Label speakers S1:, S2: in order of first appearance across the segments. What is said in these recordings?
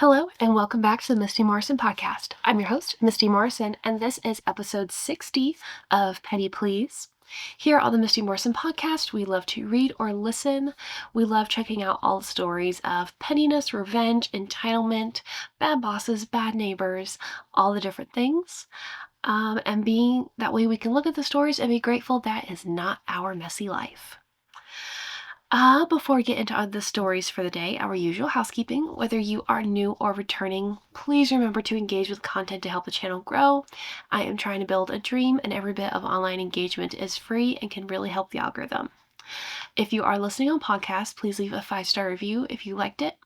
S1: Hello, and welcome back to the Misty Morrison Podcast. I'm your host, Misty Morrison, and this is episode 60 of Petty Please. Here on the Misty Morrison Podcast, we love to read or listen. We love checking out all the stories of pettiness, revenge, entitlement, bad bosses, bad neighbors, all the different things. And being that way, we can look at the stories and be grateful that is not our messy life. Before we get into the stories for the day, our usual housekeeping. Whether you are new or returning, please remember to engage with content to help the channel grow. I am trying to build a dream, and every bit of online engagement is free and can really help the algorithm. If you are listening on podcast, please leave a 5-star review if you liked it.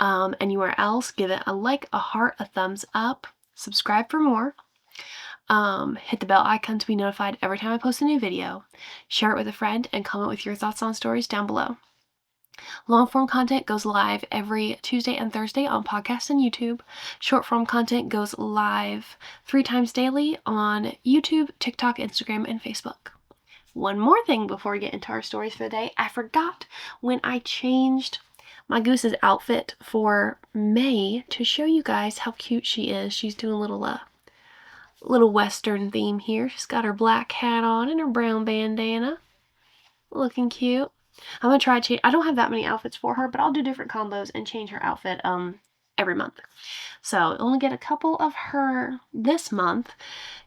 S1: Anywhere else, give it a like, a heart, a thumbs up, subscribe for more. Hit the bell icon to be notified every time I post a new video. Share it with a friend and comment with your thoughts on stories down below. Long-form content goes live every Tuesday and Thursday on podcast and YouTube. Short-form content goes live 3 times daily on YouTube, TikTok, Instagram, and Facebook. One more thing before we get into our stories for the day. I forgot when I changed my goose's outfit for May to show you guys how cute she is. She's doing a little Western theme here. She's got her black hat on and her brown bandana. Looking cute. I'm gonna try to change. I don't have that many outfits for her, but I'll do different combos and change her outfit every month. So only get a couple of her this month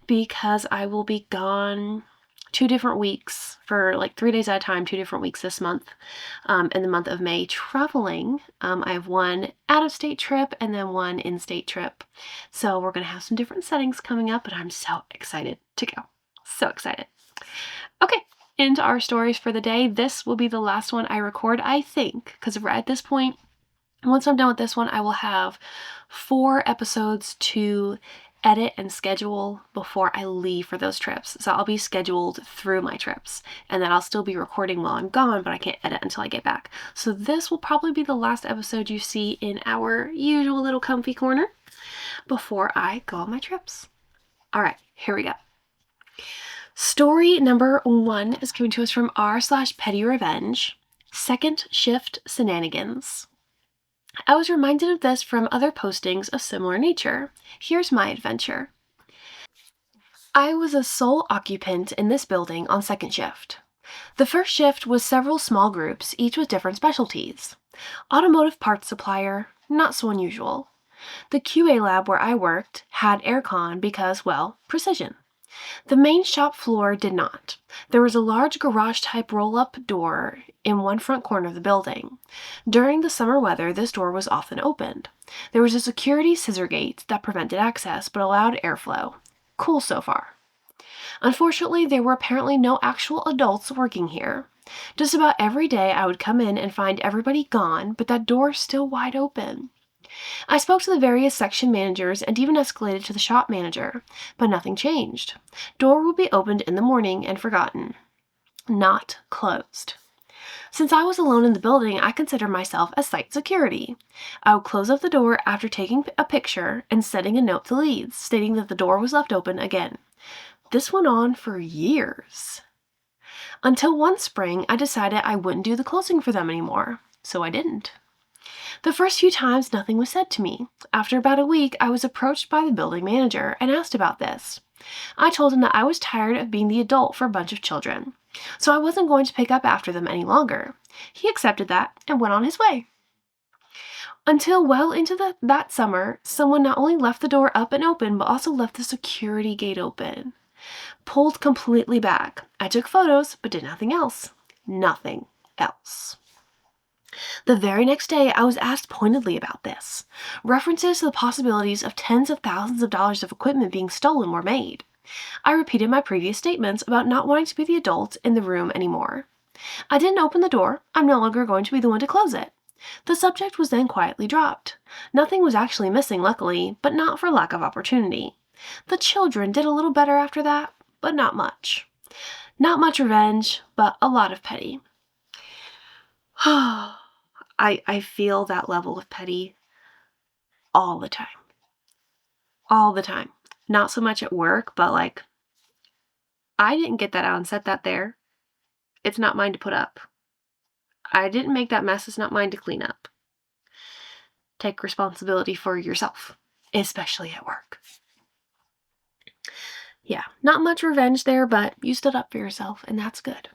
S1: because I will be gone 2 different weeks for like 3 days at a time, 2 different weeks this month. In the month of May, traveling. I have one out-of-state trip and then one in-state trip. So we're going to have some different settings coming up, but I'm so excited to go. So excited. Okay, into our stories for the day. This will be the last one I record, I think, because at this point, once I'm done with this one, I will have 4 episodes to edit and schedule before I leave for those trips. So I'll be scheduled through my trips, and then I'll still be recording while I'm gone, but I can't edit until I get back. So this will probably be the last episode you see in our usual little comfy corner before I go on my trips. All right, here we go. Story number 1 is coming to us from r/petty revenge, second shift shenanigans. I was reminded of this from other postings of similar nature. Here's my adventure. I was a sole occupant in this building on second shift. The first shift was several small groups, each with different specialties. Automotive parts supplier, not so unusual. The QA lab where I worked had aircon because, well, precision. The main shop floor did not. There was a large garage-type roll-up door in one front corner of the building. During the summer weather, this door was often opened. There was a security scissor gate that prevented access but allowed airflow. Cool so far. Unfortunately, there were apparently no actual adults working here. Just about every day I would come in and find everybody gone, but that door still wide open. I spoke to the various section managers and even escalated to the shop manager, but nothing changed. Door would be opened in the morning and forgotten. Not closed. Since I was alone in the building, I considered myself as site security. I would close up the door after taking a picture and sending a note to leads, stating that the door was left open again. This went on for years. Until one spring, I decided I wouldn't do the closing for them anymore, so I didn't. The first few times, nothing was said to me. After about a week, I was approached by the building manager and asked about this. I told him that I was tired of being the adult for a bunch of children, so I wasn't going to pick up after them any longer. He accepted that and went on his way. Until well into that summer, someone not only left the door up and open, but also left the security gate open. Pulled completely back. I took photos, but did nothing else. Nothing else. The very next day, I was asked pointedly about this. References to the possibilities of tens of thousands of dollars of equipment being stolen were made. I repeated my previous statements about not wanting to be the adult in the room anymore. I didn't open the door. I'm no longer going to be the one to close it. The subject was then quietly dropped. Nothing was actually missing, luckily, but not for lack of opportunity. The children did a little better after that, but not much. Not much revenge, but a lot of petty. I feel that level of petty all the time. All the time. Not so much at work, but like, I didn't get that out and set that there. It's not mine to put up. I didn't make that mess. It's not mine to clean up. take responsibility for yourself, especially at work. Yeah, not much revenge there, but you stood up for yourself, and that's good.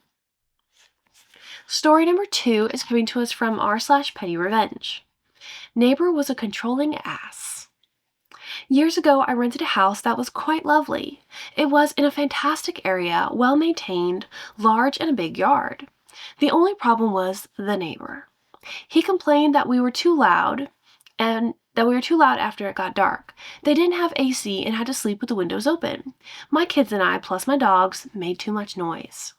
S1: Story number 2 is coming to us from r/petty revenge. Neighbor was a controlling ass. Years ago, I rented a house that was quite lovely. It was in a fantastic area, well maintained, large, and a big yard. The only problem was the neighbor. He complained that we were too loud after it got dark. They didn't have AC and had to sleep with the windows open. My kids and I, plus my dogs, made too much noise.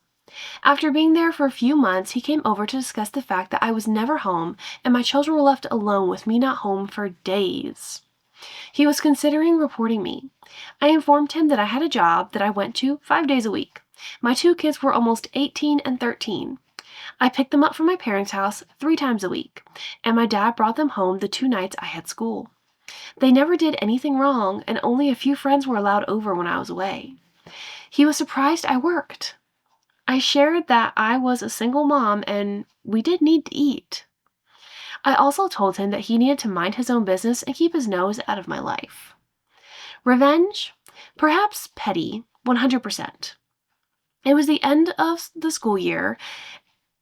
S1: After being there for a few months, he came over to discuss the fact that I was never home and my children were left alone with me not home for days. He was considering reporting me. I informed him that I had a job that I went to 5 days a week. My 2 kids were almost 18 and 13. I picked them up from my parents' house 3 times a week, and my dad brought them home the 2 nights I had school. They never did anything wrong, and only a few friends were allowed over when I was away. He was surprised I worked. I shared that I was a single mom and we did need to eat. I also told him that he needed to mind his own business and keep his nose out of my life. Revenge? Perhaps petty, 100%. It was the end of the school year,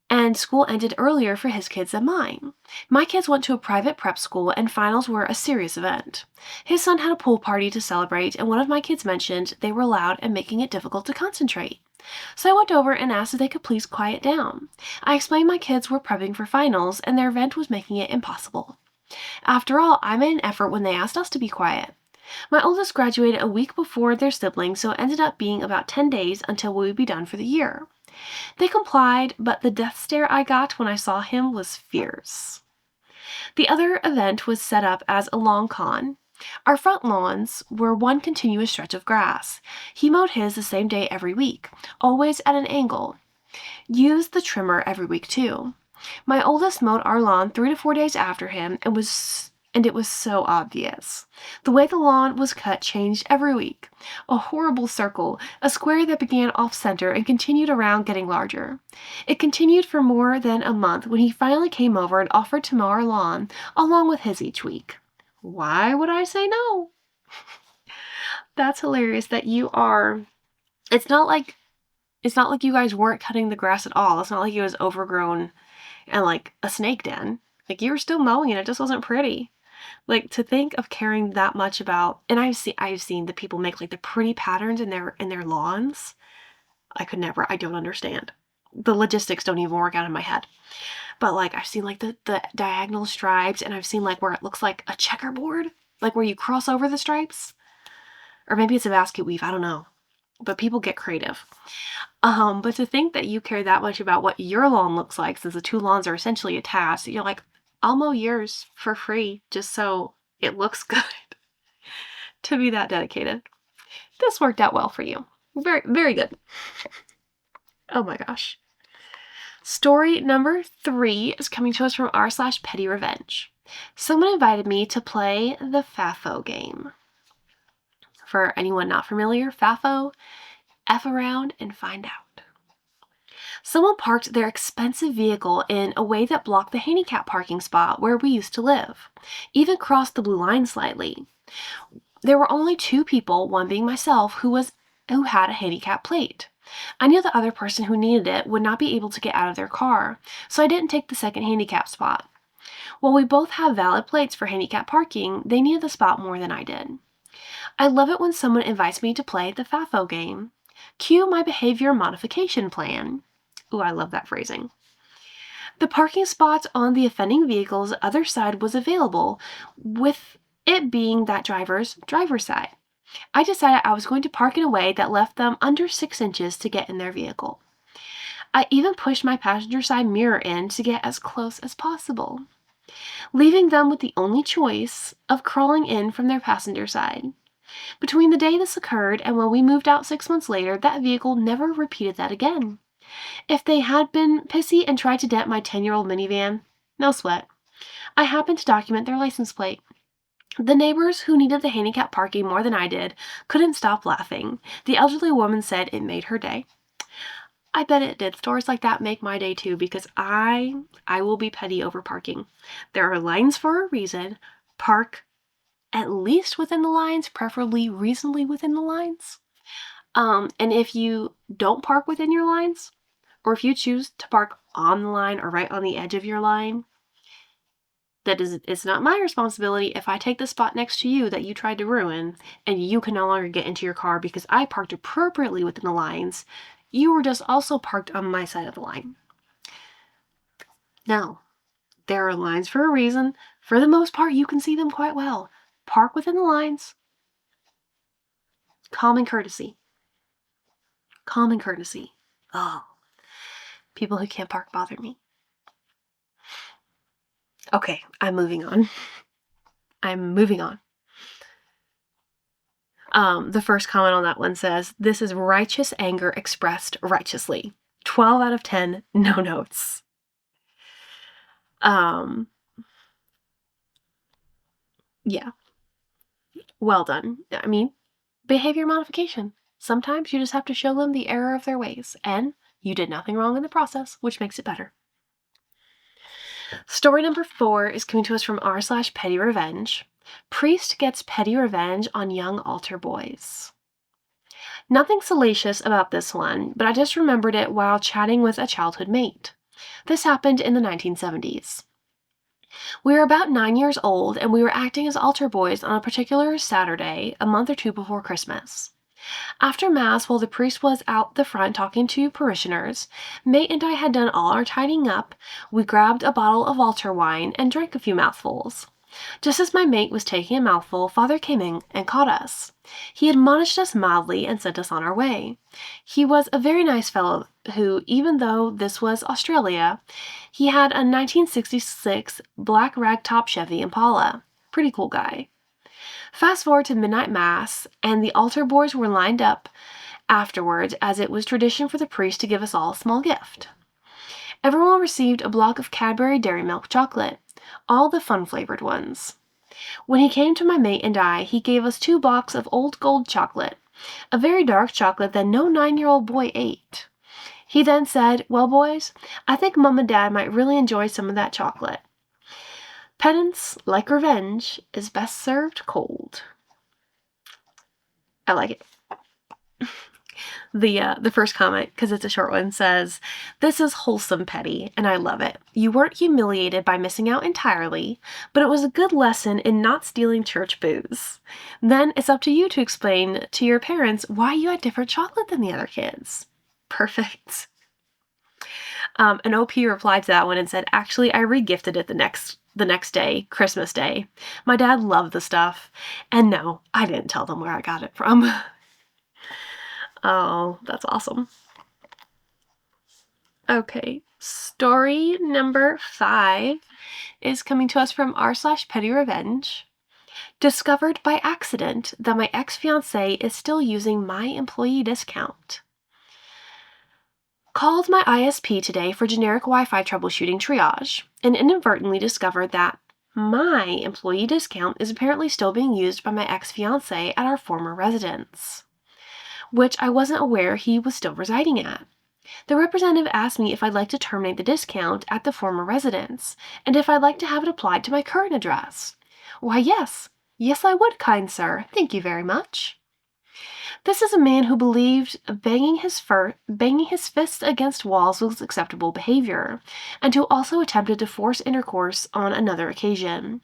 S1: and school ended earlier for his kids than mine. My kids went to a private prep school, and finals were a serious event. His son had a pool party to celebrate, and one of my kids mentioned they were loud and making it difficult to concentrate. So I went over and asked if they could please quiet down. I explained my kids were prepping for finals, and their event was making it impossible. After all, I made an effort when they asked us to be quiet. My oldest graduated a week before their siblings, so it ended up being about 10 days until we would be done for the year. They complied, but the death stare I got when I saw him was fierce. The other event was set up as a long con. Our front lawns were one continuous stretch of grass. He mowed his the same day every week, always at an angle. Used the trimmer every week too. My oldest mowed our lawn 3 to 4 days after him, and it was so obvious. The way the lawn was cut changed every week. A horrible circle, a square that began off-center and continued around, getting larger. It continued for more than a month when he finally came over and offered to mow our lawn along with his each week. Why would I say no? That's hilarious that you are... It's not like you guys weren't cutting the grass at all. It's not like it was overgrown and like a snake den. Like, you were still mowing and it just wasn't pretty. Like, to think of caring that much about, and I've seen the people make like the pretty patterns in their lawns. I don't understand. The logistics don't even work out in my head. But like, I've seen like the diagonal stripes, and I've seen like where it looks like a checkerboard, like where you cross over the stripes. Or maybe it's a basket weave, I don't know. But people get creative. But to think that you care that much about what your lawn looks like, since the 2 lawns are essentially attached, you're like, I'll mow yours for free just so it looks good. To be that dedicated. This worked out well for you. Very, very good. Oh my gosh. Story number 3 is coming to us from r/petty revenge. Someone invited me to play the FAFO game. For anyone not familiar, FAFO, F around and find out. Someone parked their expensive vehicle in a way that blocked the handicap parking spot where we used to live, even crossed the blue line slightly. There were only 2 people, one being myself, who had a handicap plate. I knew the other person who needed it would not be able to get out of their car, so I didn't take the second handicap spot. While we both have valid plates for handicap parking, they needed the spot more than I did. I love it when someone invites me to play the FAFO game. Cue my behavior modification plan. Ooh, I love that phrasing. The parking spot on the offending vehicle's other side was available, with it being that driver's side. I decided I was going to park in a way that left them under 6 inches to get in their vehicle. I even pushed my passenger side mirror in to get as close as possible, leaving them with the only choice of crawling in from their passenger side. Between the day this occurred and when we moved out 6 months later, that vehicle never repeated that again. If they had been pissy and tried to dent my 10-year-old minivan, no sweat. I happened to document their license plate. The neighbors, who needed the handicap parking more than I did, couldn't stop laughing. The elderly woman said it made her day. I bet it did. Stories like that make my day too, because I will be petty over parking. There are lines for a reason. Park at least within the lines, preferably reasonably within the lines. And if you don't park within your lines, or if you choose to park on the line or right on the edge of your line, it's not my responsibility if I take the spot next to you that you tried to ruin and you can no longer get into your car because I parked appropriately within the lines. You were just also parked on my side of the line. Now, there are lines for a reason. For the most part, you can see them quite well. Park within the lines. Common courtesy. Common courtesy. Oh, people who can't park bother me. Okay, I'm moving on. The first comment on that one says, this is righteous anger expressed righteously. 12 out of 10, no notes. Yeah. Well done. I mean, behavior modification. Sometimes you just have to show them the error of their ways, and you did nothing wrong in the process, which makes it better. Story number 4 is coming to us from r/petty revenge. Priest gets petty revenge on young altar boys. Nothing salacious about this one, but I just remembered it while chatting with a childhood mate. This happened in the 1970s. We were about 9 years old, and we were acting as altar boys on a particular Saturday, a month or two before Christmas. After Mass, while the priest was out the front talking to parishioners, Mate and I had done all our tidying up. We grabbed a bottle of altar wine and drank a few mouthfuls. Just as my mate was taking a mouthful, Father came in and caught us. He admonished us mildly and sent us on our way. He was a very nice fellow who, even though this was Australia, he had a 1966 black ragtop Chevy Impala. Pretty cool guy. Fast forward to midnight Mass, and the altar boys were lined up afterwards, as it was tradition for the priest to give us all a small gift. Everyone received a block of Cadbury Dairy Milk chocolate, all the fun-flavored ones. When he came to my mate and I, he gave us 2 blocks of Old Gold chocolate, a very dark chocolate that no 9-year-old boy ate. He then said, "Well, boys, I think Mom and Dad might really enjoy some of that chocolate. Penance, like revenge, is best served cold." I like it. The first comment, because it's a short one, says, "This is wholesome petty, and I love it. You weren't humiliated by missing out entirely, but it was a good lesson in not stealing church booze. Then it's up to you to explain to your parents why you had different chocolate than the other kids." Perfect. An OP replied to that one and said, "Actually, I re-gifted it the next day, Christmas Day. My dad loved the stuff. And no, I didn't tell them where I got it from." Oh, that's awesome. Okay, story number 5 is coming to us from r/petty revenge. Discovered by accident that my ex-fiancé is still using my employee discount. Called my ISP today for generic Wi-Fi troubleshooting triage and inadvertently discovered that my employee discount is apparently still being used by my ex-fiancé at our former residence, which I wasn't aware he was still residing at. The representative asked me if I'd like to terminate the discount at the former residence and if I'd like to have it applied to my current address. Why, yes. Yes, I would, kind sir. Thank you very much. This is a man who believed banging his fists against walls was acceptable behavior, and who also attempted to force intercourse on another occasion.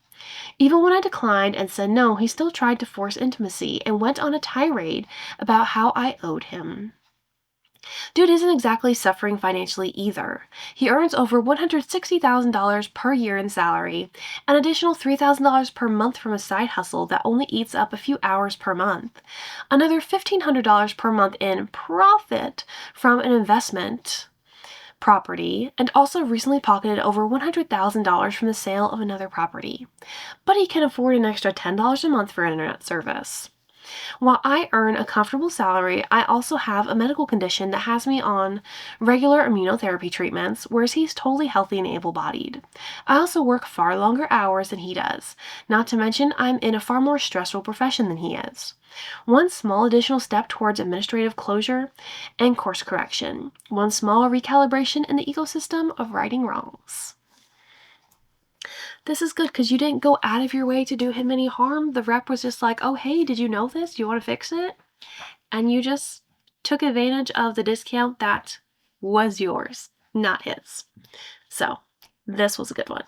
S1: Even when I declined and said no, he still tried to force intimacy and went on a tirade about how I owed him. Dude isn't exactly suffering financially either. He earns over $160,000 per year in salary, an additional $3,000 per month from a side hustle that only eats up a few hours per month, another $1,500 per month in profit from an investment property, and also recently pocketed over $100,000 from the sale of another property. But he can afford an extra $10 a month for internet service. While I earn a comfortable salary, I also have a medical condition that has me on regular immunotherapy treatments, whereas he's totally healthy and able-bodied. I also work far longer hours than he does, not to mention I'm in a far more stressful profession than he is. One small additional step towards administrative closure and course correction. One small recalibration in the ecosystem of righting wrongs. This is good because you didn't go out of your way to do him any harm. The rep was just like, oh, hey, did you know this? Do you want to fix it? And you just took advantage of the discount that was yours, not his. So this was a good one.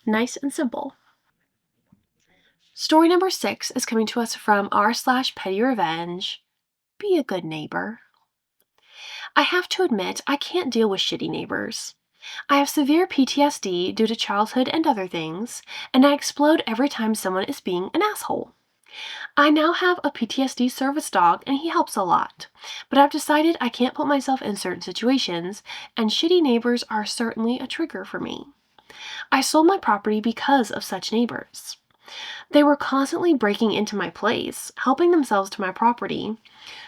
S1: Nice and simple. Story number 6 is coming to us from r/petty revenge. Be a good neighbor. I have to admit, I can't deal with shitty neighbors. I have severe PTSD due to childhood and other things, and I explode every time someone is being an asshole. I now have a PTSD service dog, and he helps a lot, but I've decided I can't put myself in certain situations, and shitty neighbors are certainly a trigger for me. I sold my property because of such neighbors. They were constantly breaking into my place, helping themselves to my property,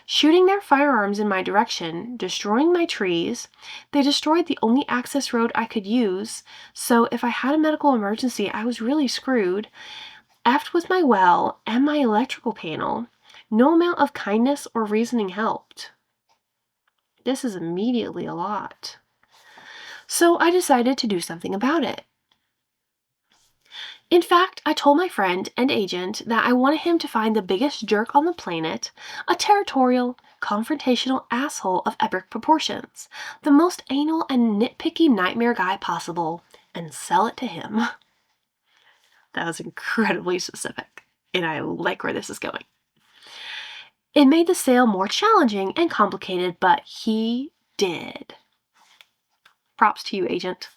S1: shooting their firearms in my direction, destroying my trees. They destroyed the only access road I could use, so if I had a medical emergency, I was really screwed. Effed with my well and my electrical panel. No amount of kindness or reasoning helped. This is immediately a lot. So I decided to do something about it. In fact, I told my friend and agent that I wanted him to find the biggest jerk on the planet, a territorial, confrontational asshole of epic proportions, the most anal and nitpicky nightmare guy possible, and sell it to him. That was incredibly specific, and I like where this is going. It made the sale more challenging and complicated, but he did. Props to you, agent.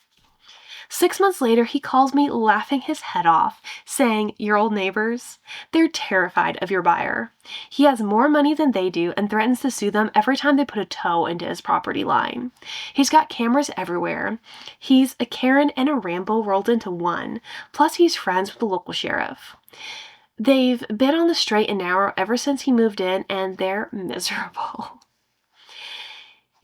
S1: 6 months later, he calls me laughing his head off, saying, your old neighbors, they're terrified of your buyer. He has more money than they do and threatens to sue them every time they put a toe into his property line. He's got cameras everywhere. He's a Karen and a Rambo rolled into one, plus he's friends with the local sheriff. They've been on the straight and narrow ever since he moved in, and they're miserable.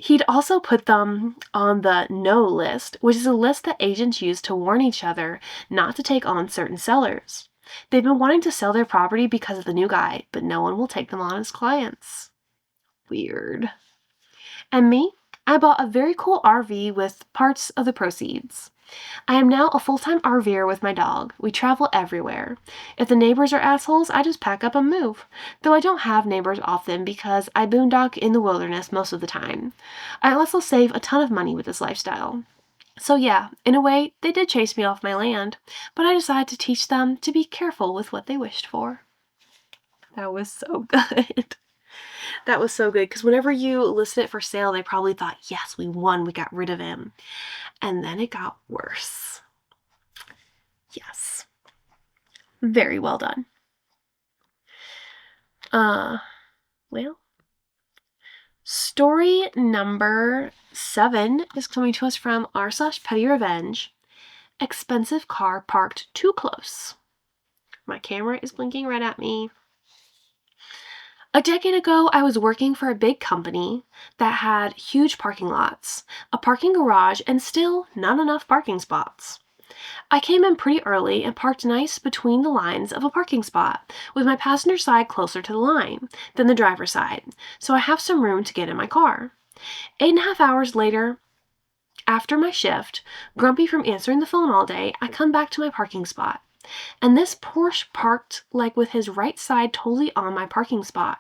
S1: He'd also put them on the no list, which is a list that agents use to warn each other not to take on certain sellers. They've been wanting to sell their property because of the new guy, but no one will take them on as clients. Weird. And me? I bought a very cool RV with parts of the proceeds. I am now a full-time RVer with my dog. We travel everywhere. If the neighbors are assholes, I just pack up and move. Though I don't have neighbors often because I boondock in the wilderness most of the time. I also save a ton of money with this lifestyle. So yeah, in a way, they did chase me off my land, but I decided to teach them to be careful with what they wished for. That was so good. That was so good, because whenever you listed it for sale, they probably thought, yes, we won, we got rid of him. And then it got worse. Yes. Very well done. Well, story number 7 is coming to us from r/petty revenge. Expensive car parked too close. My camera is blinking right at me. A decade ago, I was working for a big company that had huge parking lots, a parking garage, and still not enough parking spots. I came in pretty early and parked nice between the lines of a parking spot, with my passenger side closer to the line than the driver's side, so I have some room to get in my car. 8.5 hours later, after my shift, grumpy from answering the phone all day, I come back to my parking spot. And this Porsche parked like with his right side totally on my parking spot.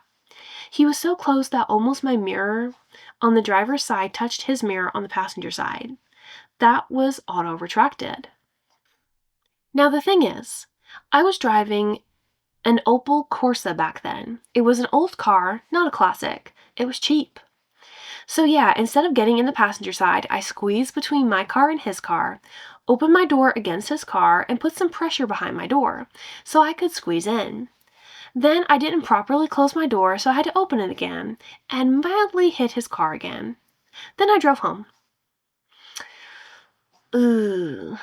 S1: He was so close that almost my mirror on the driver's side touched his mirror on the passenger side. That was auto-retracted. Now the thing is, I was driving an Opel Corsa back then. It was an old car, not a classic. It was cheap. So yeah, instead of getting in the passenger side, I squeezed between my car and his car, opened my door against his car, and put some pressure behind my door so I could squeeze in. Then I didn't properly close my door, so I had to open it again and mildly hit his car again. Then I drove home. Ugh.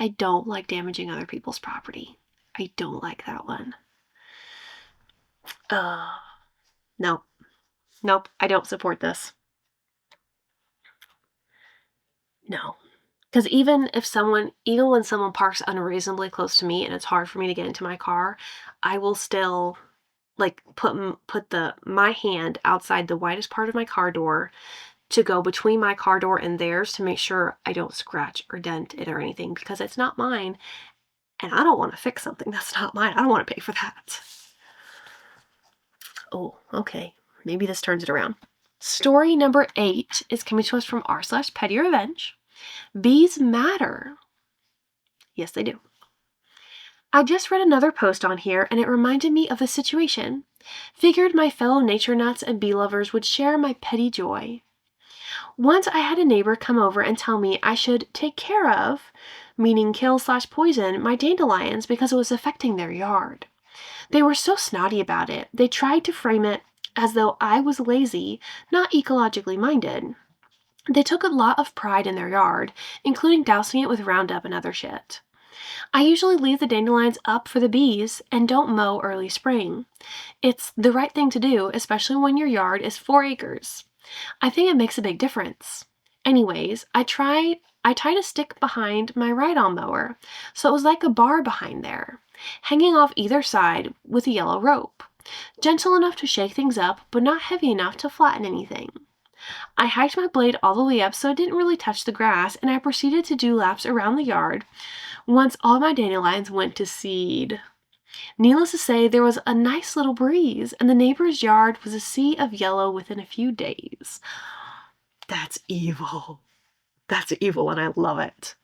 S1: I don't like damaging other people's property. I don't like that one. Nope. Nope, I don't support this. No. Because even when someone parks unreasonably close to me and it's hard for me to get into my car, I will still put my hand outside the widest part of my car door to go between my car door and theirs to make sure I don't scratch or dent it or anything, because it's not mine and I don't want to fix something that's not mine. I don't want to pay for that. Oh, okay. Maybe this turns it around. Story number 8 is coming to us from r/petty revenge. Bees matter. Yes, they do. I just read another post on here and it reminded me of a situation. Figured my fellow nature nuts and bee lovers would share my petty joy. Once I had a neighbor come over and tell me I should take care of, meaning kill/poison, my dandelions because it was affecting their yard. They were so snotty about it. They tried to frame it as though I was lazy, not ecologically minded. They took a lot of pride in their yard, including dousing it with Roundup and other shit. I usually leave the dandelions up for the bees and don't mow early spring. It's the right thing to do, especially when your yard is 4 acres. I think it makes a big difference. Anyways, I tied a stick behind my ride-on mower, so it was like a bar behind there, hanging off either side with a yellow rope. Gentle enough to shake things up, but not heavy enough to flatten anything. I hiked my blade all the way up so it didn't really touch the grass, and I proceeded to do laps around the yard once all my dandelions went to seed. Needless to say, there was a nice little breeze, and the neighbor's yard was a sea of yellow within a few days. That's evil. That's evil, and I love it.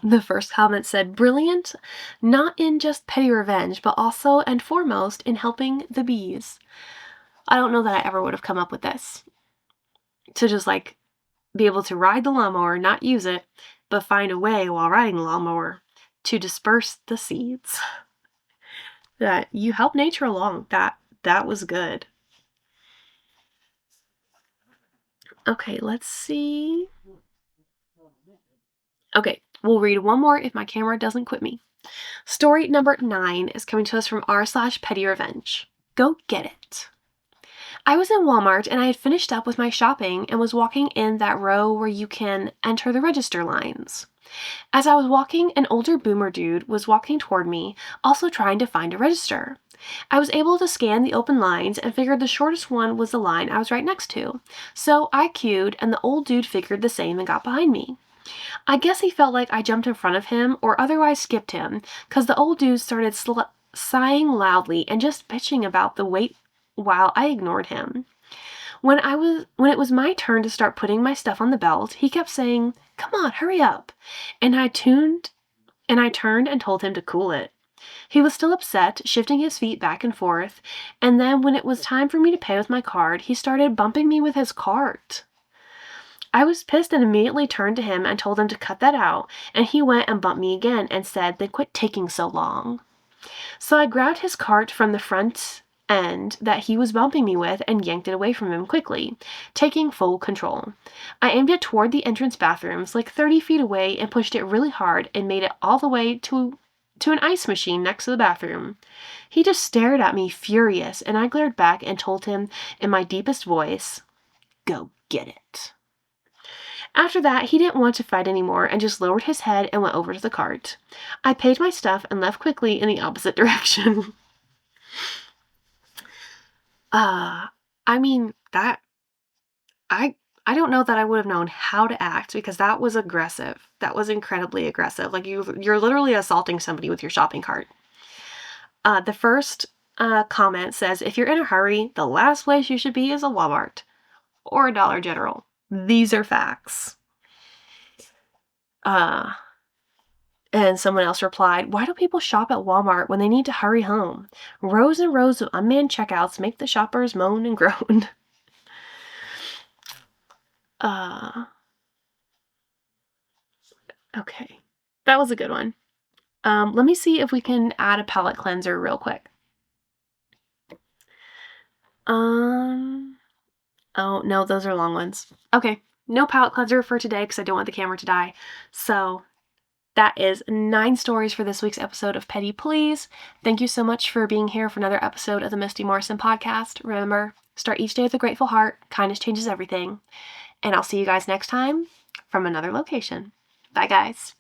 S1: The first comment said, brilliant, not in just petty revenge, but also and foremost in helping the bees. I don't know that I ever would have come up with this. To just be able to ride the lawnmower, not use it, but find a way while riding the lawnmower to disperse the seeds. That you help nature along. That was good. Okay, let's see. Okay, we'll read one more if my camera doesn't quit me. Story number 9 is coming to us from r/petty revenge. Go get it. I was in Walmart and I had finished up with my shopping and was walking in that row where you can enter the register lines. As I was walking, an older boomer dude was walking toward me, also trying to find a register. I was able to scan the open lines and figured the shortest one was the line I was right next to. So I queued and the old dude figured the same and got behind me. I guess he felt like I jumped in front of him or otherwise skipped him, because the old dude started sighing loudly and just bitching about the wait while I ignored him. When it was my turn to start putting my stuff on the belt, he kept saying, "Come on, hurry up." And I turned and told him to cool it. He was still upset, shifting his feet back and forth, and then when it was time for me to pay with my card, he started bumping me with his cart. I was pissed and immediately turned to him and told him to cut that out, and he went and bumped me again and said, "Then quit taking so long." So I grabbed his cart from the front end that he was bumping me with and yanked it away from him quickly, taking full control. I aimed it toward the entrance bathrooms, 30 feet away, and pushed it really hard and made it all the way to an ice machine next to the bathroom. He just stared at me furious, and I glared back and told him in my deepest voice, "Go get it." After that, he didn't want to fight anymore and just lowered his head and went over to the cart. I paid my stuff and left quickly in the opposite direction. I mean, I don't know that I would have known how to act, because that was aggressive. That was incredibly aggressive. You're literally assaulting somebody with your shopping cart. The first comment says, if you're in a hurry, the last place you should be is a Walmart or a Dollar General. These are facts. And someone else replied, why do people shop at Walmart when they need to hurry home? Rows and rows of unmanned checkouts make the shoppers moan and groan. Okay. That was a good one. Let me see if we can add a palette cleanser real quick. Oh, no, those are long ones. Okay. No palette cleanser for today because I don't want the camera to die. So that is 9 stories for this week's episode of Petty Please. Thank you so much for being here for another episode of the Misty Morrison Podcast. Remember, start each day with a grateful heart. Kindness changes everything. And I'll see you guys next time from another location. Bye, guys.